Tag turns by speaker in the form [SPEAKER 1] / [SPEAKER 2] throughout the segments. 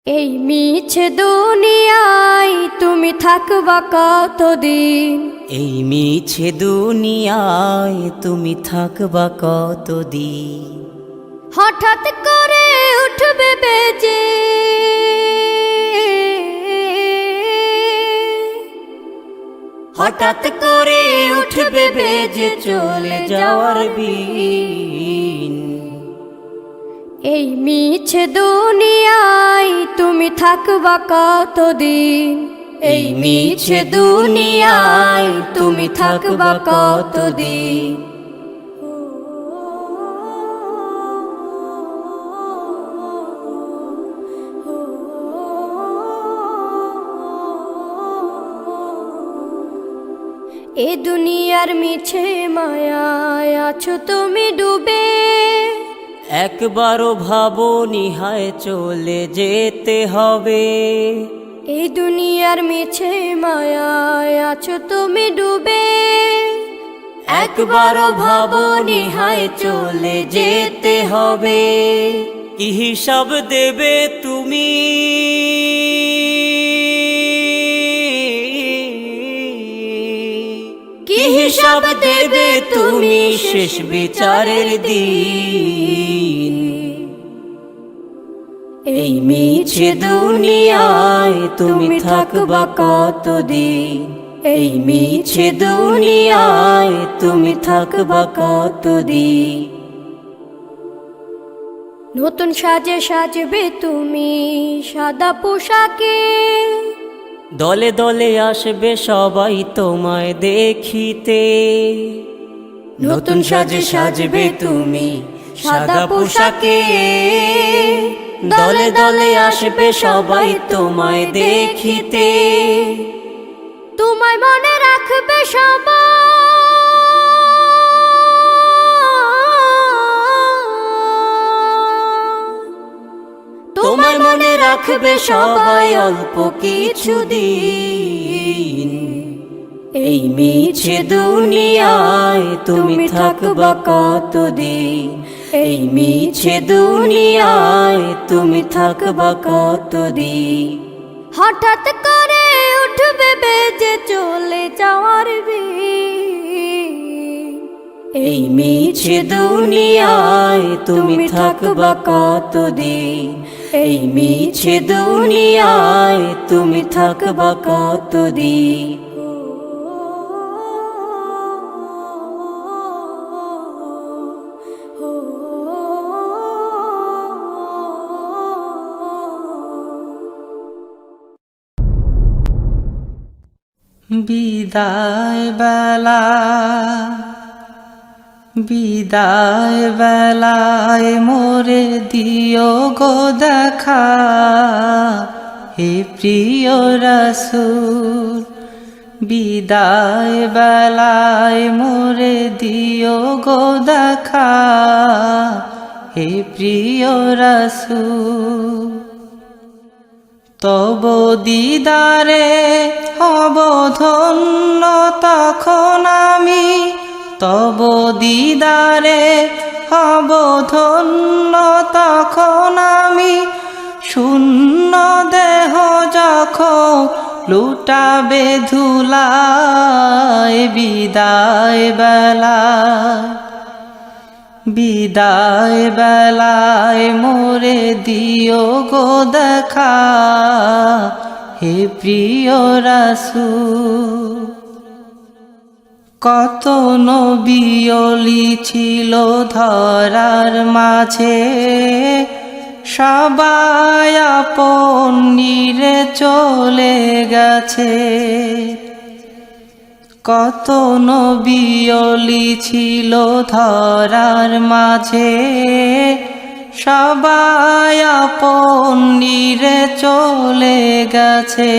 [SPEAKER 1] এই মিছে দুনিয়ায় তুমি থাকবা কতদিন?
[SPEAKER 2] এই মিছে দুনিয়ায় তুমি থাকবা কতদিন?
[SPEAKER 1] হঠাৎ করে উঠবে বেজে
[SPEAKER 2] হঠাৎ করে উঠবে বেজে চলে যাওয়ার বিন।
[SPEAKER 1] এই মিছে দুনিয়ায় তুমি থাকবা কতদিন?
[SPEAKER 2] এই মিছে দুনিয়ায় তুমি থাকবা কতদিন?
[SPEAKER 1] এ দুনিয়ার মিছে মায়ায় আছো তুমি ডুবে,
[SPEAKER 2] একবারও ভাবোনি হায় চলে যেতে হবে।
[SPEAKER 1] এই দুনিয়ার মিছে মায়ায় আছো তুমি ডুবে,
[SPEAKER 2] একবারও ভাবোনি হায় চলে যেতে হবে। কি হিসাব দেবে তুমি? কি হিসাব দেবে তুমি শেষ বিচারের দিন? এই মিছে দুনিয়ায় তুমি থাকবা কতদিন? এই মিছে দুনিয়ায় তুমি থাকবা কতদিন?
[SPEAKER 1] নতুন সাজে সাজবে তুমি সাদা পোশাকে,
[SPEAKER 2] দলে দলে আসবে সবাই তোমায় দেখিতে। নতুন সাজে সাজবে তুমি সাদা পোশাকে, দলে দলে আসবে সবাই তোমায় দেখিতে।
[SPEAKER 1] তোমায় মনে রাখবে সবাই,
[SPEAKER 2] তোমায় মনে রাখবে সবাই অল্প কিছুদিন। এই মিছে দুনিয়ায় তুমি থাকবা কতদিন? এই মিছে দুনিয়ায় তুমি থাকবা কতদিন?
[SPEAKER 1] হঠাৎ করে উঠবে বেজে চলে যাওয়ার বিন।
[SPEAKER 2] এই মিছে দুনিয়ায় তুমি থাকবা কতদিন? এই মিছে দুনিয়ায় তুমি থাকবা কতদিন? বিদায় বেলা, বিদায় বেলায় মোরে দিও গো দেখা, হে প্রিয় রাসূল। বিদায় বেলায় মোরে দিও গো দেখা, হে প্রিয় রাসূল। তব দিদারে হব ধন্য তখন আমি, তব দিদারে হব ধন্য তখন আমি। শূন্য দেহ যখন লুটাবে ধুলায়, বিদায় বেলায়, বিদায় বেলায় মোরে দিও গো দেখা, হে প্রিয় রাসূল। কত নবী ওলি ছিল ধরার মাঝে, সবাই আপন নিরে চলে গেছে। কত নবী ওলি ছিল ধরার মাঝে, সবাই আপন নিরে চলে গেছে।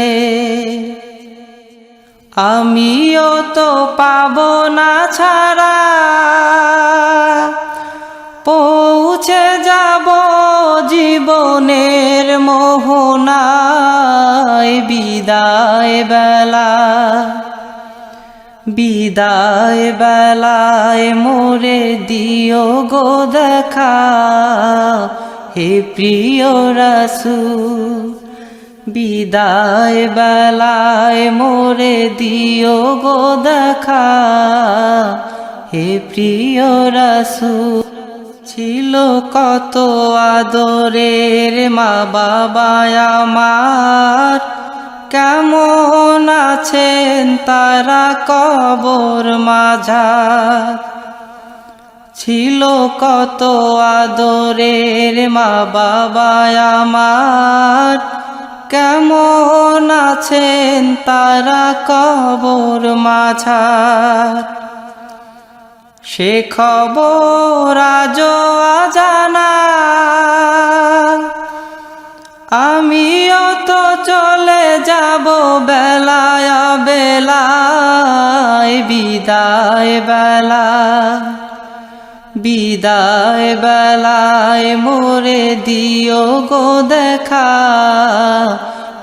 [SPEAKER 2] আমিও তো পাবো না ছাড়া, পৌঁছে যাব জীবনের মোহনায়। বিদায় বেলা, বিদায় বেলায় মোরে দিও গো দেখা, হে প্রিয় রাসূল। বিদায় বেলায় মোরে দিও গো দেখা, হে প্রিয় রাসূল। ছিল কত আদরের মা বাবা আমার, কেমন আছেন তারা কবর মাঝার। ছিল কত আদরের মা বাবা আমার, কেমন আছেন তারা কবর মাঝার। সে খবর আজও অজানা, আমিও তো চলে যাব বেলায় বেলায়, বিদায় বেলা, বিদায় বেলায় মোরে দিও গো দেখা,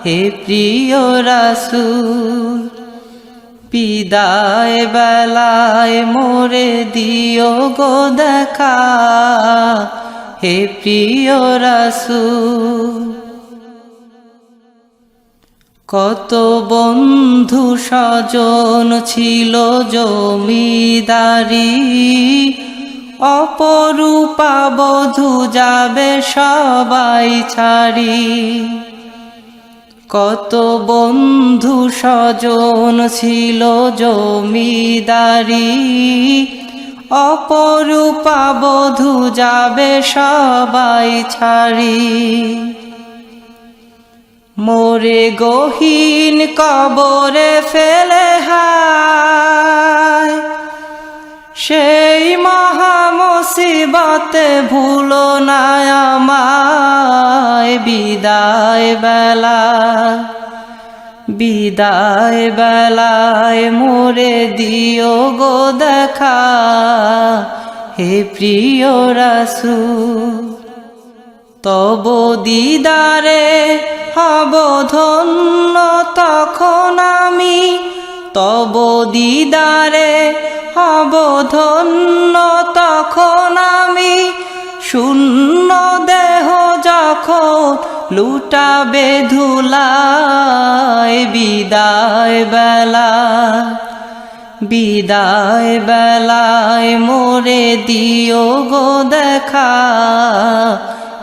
[SPEAKER 2] হে প্রিয় রাসূল। বিদায় বেলায় মোরে দিও গো দেখা, হে প্রিয় রাসূল। কত বন্ধু স্বজন ছিল জমিদারি, অপরূপা বধূ যাবে সবাই ছাড়ি। কত বন্ধু স্বজন ছিল জমিদারি, অপরূপা বধূ যাবে সবাই ছাড়ি। মোরে গহীন কবরে ফেলে হায়, সেই মহা মুসিবতে ভুলো না আমায়। বিদায় বেলা, বিদায় বেলায় মোরে দিও গো দেখা, হে প্রিয় রাসূল। তব দিদারে হব ধন্য তখন আমি, তব দিদারে হব ধন্য তখন আমি। শূন্য দেহ যখন লুটাবে ধুলায়, বিদায় বেলা, বিদায় বেলায় মোরে দিও গো দেখা,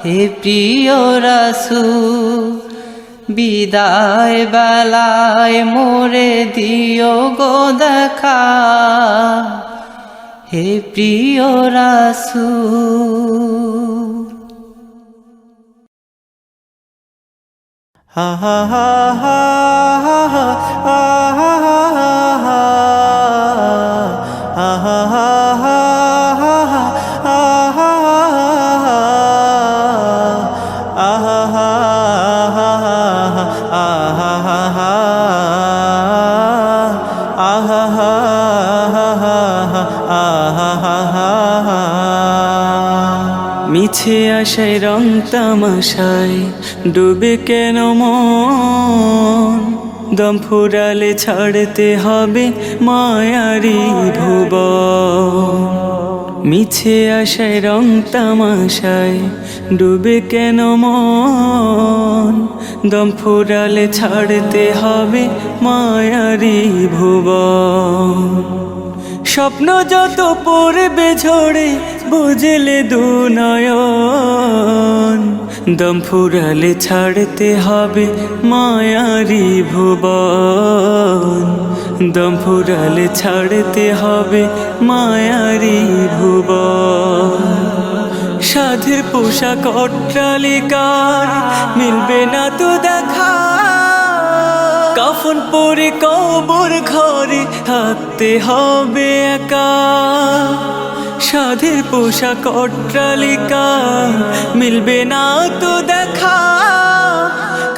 [SPEAKER 2] হে প্রিয় রাসূল। বিদায় বেলায় মোরে দিও গো দেখা, হে প্রিয় রাসূল। হা হা হা হা হা হা হা মিছে আশায় রং তামাশায় ডুবে কেন মন, দম ফুরালে ছাড়তে হবে মায়ারি ভুবন। মিছে আশায় রং তামাশায় ডুবে কেন মন, দম ফুরালে ছাড়তে হবে মায়ারি ভুবন। স্বপ্ন যত পড়বে ঝরে বুঝলে দুনয়ন, দম ফুরালে ছাড়তে হবে মায়ারি ভুবন। দম ফুরালে ছাড়তে হবে মায়ারি ভুবন। সাধের পোশাক অট্টালিকার মিলবে না তো দেখা, কাফন পরে কবর ঘরে থাকতে হবে একা। সাধের পোশাক অট্টালিকা মিলবে না তো দেখা,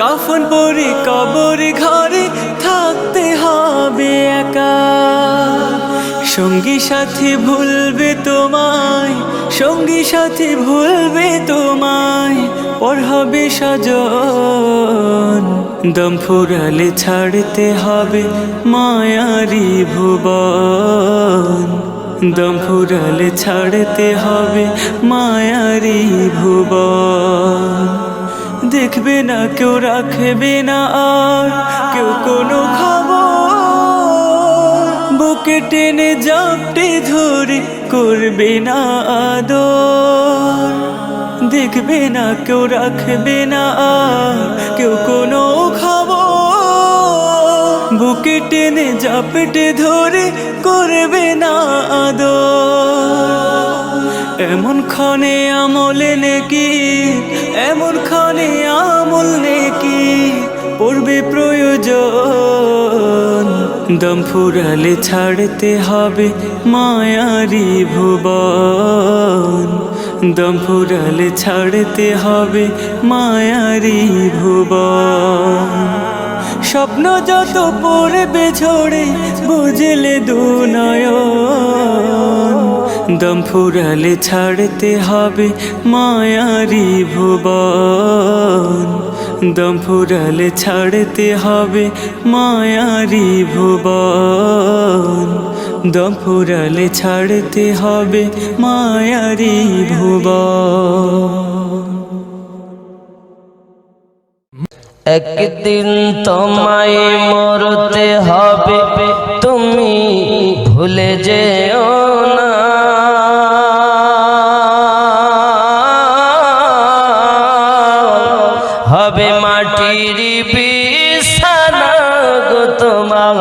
[SPEAKER 2] কাফন পরে কবর ঘরে থাকতে হবে একা। সঙ্গী সাথী ভুলবে তোমায়, সঙ্গী সাথী ভুলবে তোমায়, পর হবে সাজন। দম ফুরালে ছাড়তে হবে মায়ারি ভুবন, দম ফুরালে ছাড়তে হবে মায়ারি ভুবন।
[SPEAKER 3] দেখবে না কেউ, রাখবে না আর কেউ কোনো খবর, বুকে টেনে জাপটে ধরে করবে না আদর। দেখবে না কেউ, রাখবে না আর কেউ কোনো খবর, বুকে টেনে জাপটে ধরে করবে না আদর। এমন ক্ষণে আমলে নেকি, এমন ক্ষণে আমল নেকি পড়বে প্রয়োজন। দম ফুরালে ছাড়তে হবে মায়ারি ভুবন, দম ফুরালে ছাড়তে হবে মায়ারি ভুবন। স্বপ্ন যত পড়বে ঝরে বুঝলে দুনয়ন, দম ফুরালে ছাড়তে হবে মায়ারি ভুবন, দম ফুরালে ছাড়তে হবে মায়ারি ভুবন, দম ফুরালে ছাড়তে হবে মায়ারি ভুবন।
[SPEAKER 4] একদিন তোমায় মরতে হবে, তুমি ভুলে যেও না। হবে মাটির বিছানা গো তোমার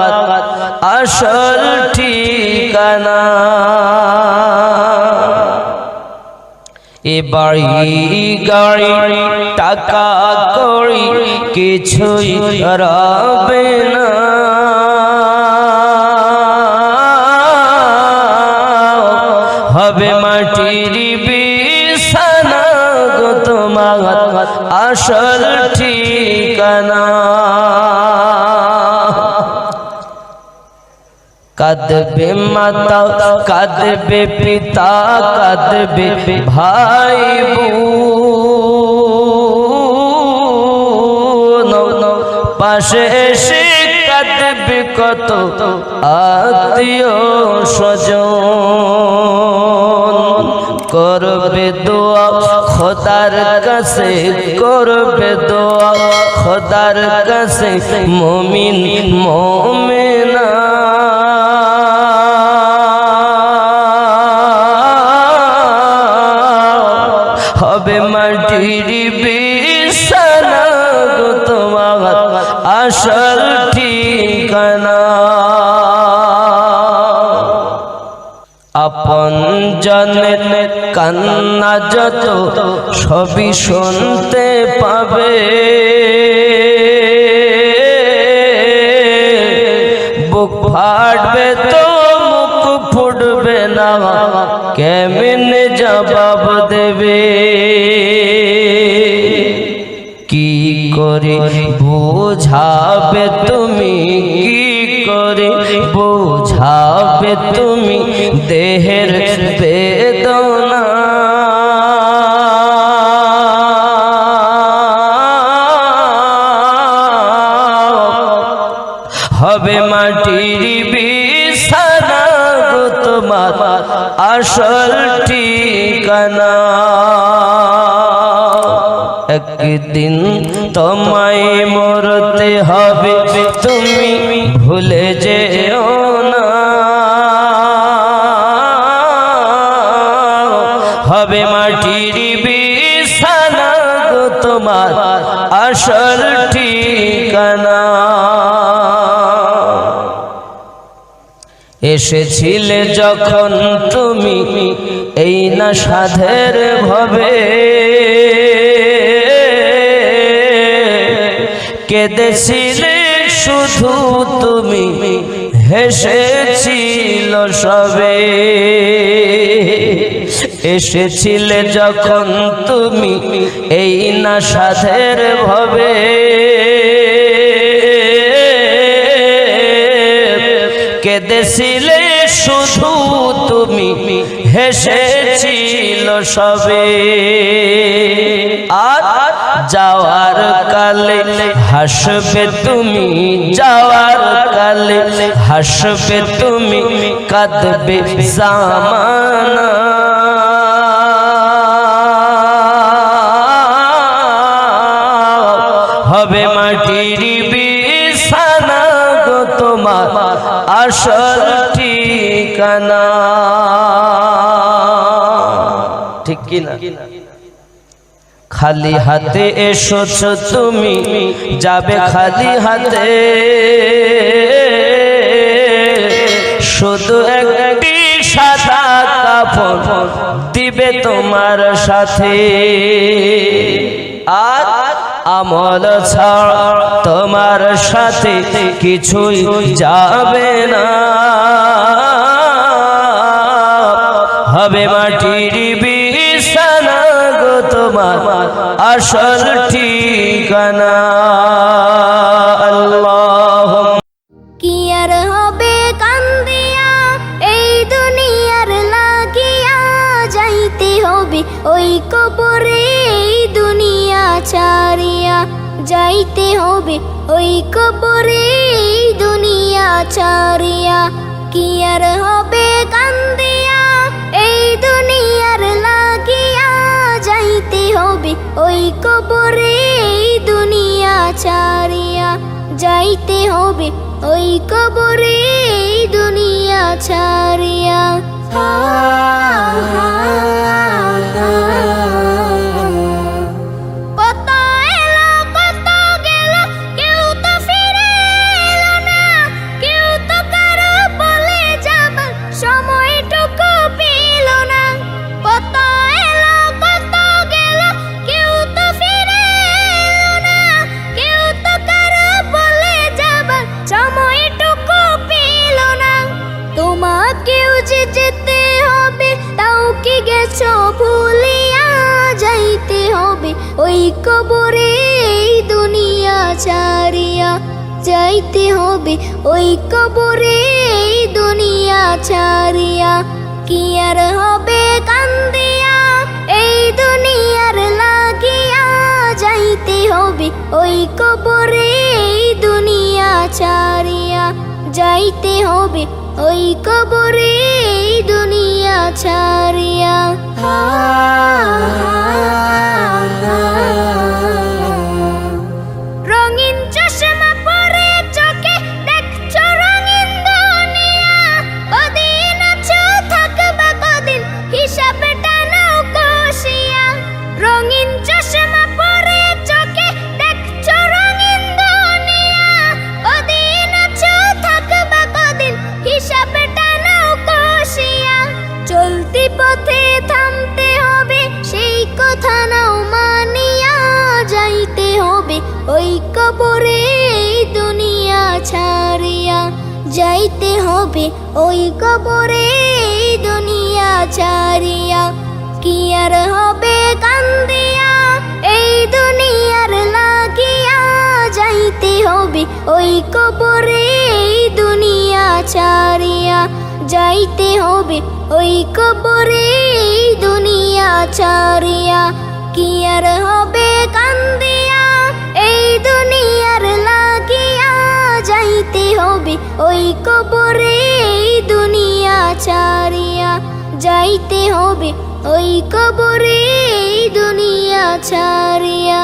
[SPEAKER 4] আসল ঠিকানা। এ বাড়ি গাড়ি টাকা কড়ি কিছুই রবে না। হবে মাটির বিছানা গো তোমার আসল ঠিকানা। কাঁদবে মাতা, কাঁদবে পিতা, কাঁদবে ভাই বোন, পাশে এসে কাঁদবে কত আত্মীয় স্বজন। করবে দোয়া খোদার কাছে, করবে দোয়া খোদার কাছে মুমিন মুমিনা। হবে মাটির বিছানা গো তোমার আসল ঠিকানা। আপন জনের কান্না যত সবই শুনতে পাবে, বুক ফাটবে তো মুখ ফুটবে না, কেমনে জবাব দেবে। কি করে বোঝাবে তুমি, কি করে বোঝাবে তুমি দেহের বেদনা। হবে মাটির বিছানা গো তোমার আসল ঠিকানা। একদিন তোমায় মরতে হবে, তুমি ভুলে যেও না। হবে মাটির বিছানা গো তোমার আসল ঠিকানা। এসেছিলে যখন তুমি এই না সাধের ভবে, কেঁদেছিলে শুধু তুমি, হেসেছিল সবে। এসেছিলে যখন তুমি এই না সাধের ভবে, কেঁদেছিলে শুধু তুমি, হেসেছিল সবে। আর যাওয়ার কালে হাসবে তুমি, যাওয়ার কালে হাসবে তুমি, কাঁদবে জামানা। হবে মাটির বিছানা গো তোমার আসল ঠিকানা। ঠিক কি না? খালি হাতে এসেছো তুমি, যাবে খালি হাতে, শুধু একটি সাদা কাপড় দিবে তোমার সাথে। আর আমল ছাড়া তোমার সাথে কিছুই যাবে না। হবে মাটির বিছানা গো তোমার আসল ঠিকানা। আল্লাহ
[SPEAKER 1] কি আর হবে কান্দিয়া এই দুনিয়ার লাগিয়া, যাইতে হবে ওই কবরে এই দুনিয়া ছাড়িয়া, যাইতে হবে ওই কবরে এই দুনিয়া ছাড়িয়া। কি আর হবে কান্দিয়া এই দুনিয়ার লাগিয়া, যাইতে হবে ওই কবরে এই দুনিয়া ছাড়িয়া, যাইতে হবে ওই কবরে এই দুনিয়া ছাড়িয়া। কত এলো কত গেল, কেউ তো ফিরে এলো না, কেউ তো কারো বলে যাবার সময়টুকু পেল না। কত এলো কত গেল, কেউ তো ফিরে এলো না, কেউ তো কারো বলে যাবার সময়টুকু পেল না। তোমাকেও যে যেতে হবে, তাও কি গেছো ভুলিয়া, যাইতে হবে ওই কবরে এই দুনিয়া ছাড়িয়া, যাইতে হবে ওই কবরে এই দুনিয়া ছাড়িয়া। কি আর হবে কান্দিয়া এই দুনিয়ার লাগিয়া, যাইতে হবে ওই কবরে এই দুনিয়া ছাড়িয়া, যাইতে হবে ওই কবরে এই দুনিয়া ছাড়িয়া। রঙিন চশমা পরে চোখে দেখছো রঙিন দুনিয়া, কদিন আছো থাকবা কদিন হিসাবটা নাও কষিয়া। রঙিন চশমা পরে চোখে দেখছো রঙিন দুনিয়া, কদিন আছো থাকবা কদিন হিসাবটা নাও কষিয়া। চলতি পথে থামতে হবে সেই কথা নাও মানিয়া, যাইতে হবে ওই কবরে এই দুনিয়া ছাড়িয়া, যাইতে হবে ওই কবরে এই দুনিয়া ছাড়িয়া। কি আর হবে কান্দিয়া এই দুনিয়ার লাগিয়া, যাইতে হবে ওই কবরে এই দুনিয়া ছাড়িয়া, যাইতে হবে ওই কবরে এই দুনিয়া ছাড়িয়া। কি আর হবে কান্দিয়া এই দুনিয়ার লাগিয়া, যাইতে হবে ওই কবরে এই দুনিয়া ছাড়িয়া, যাইতে হবে ওই কবরে এই দুনিয়া ছাড়িয়া।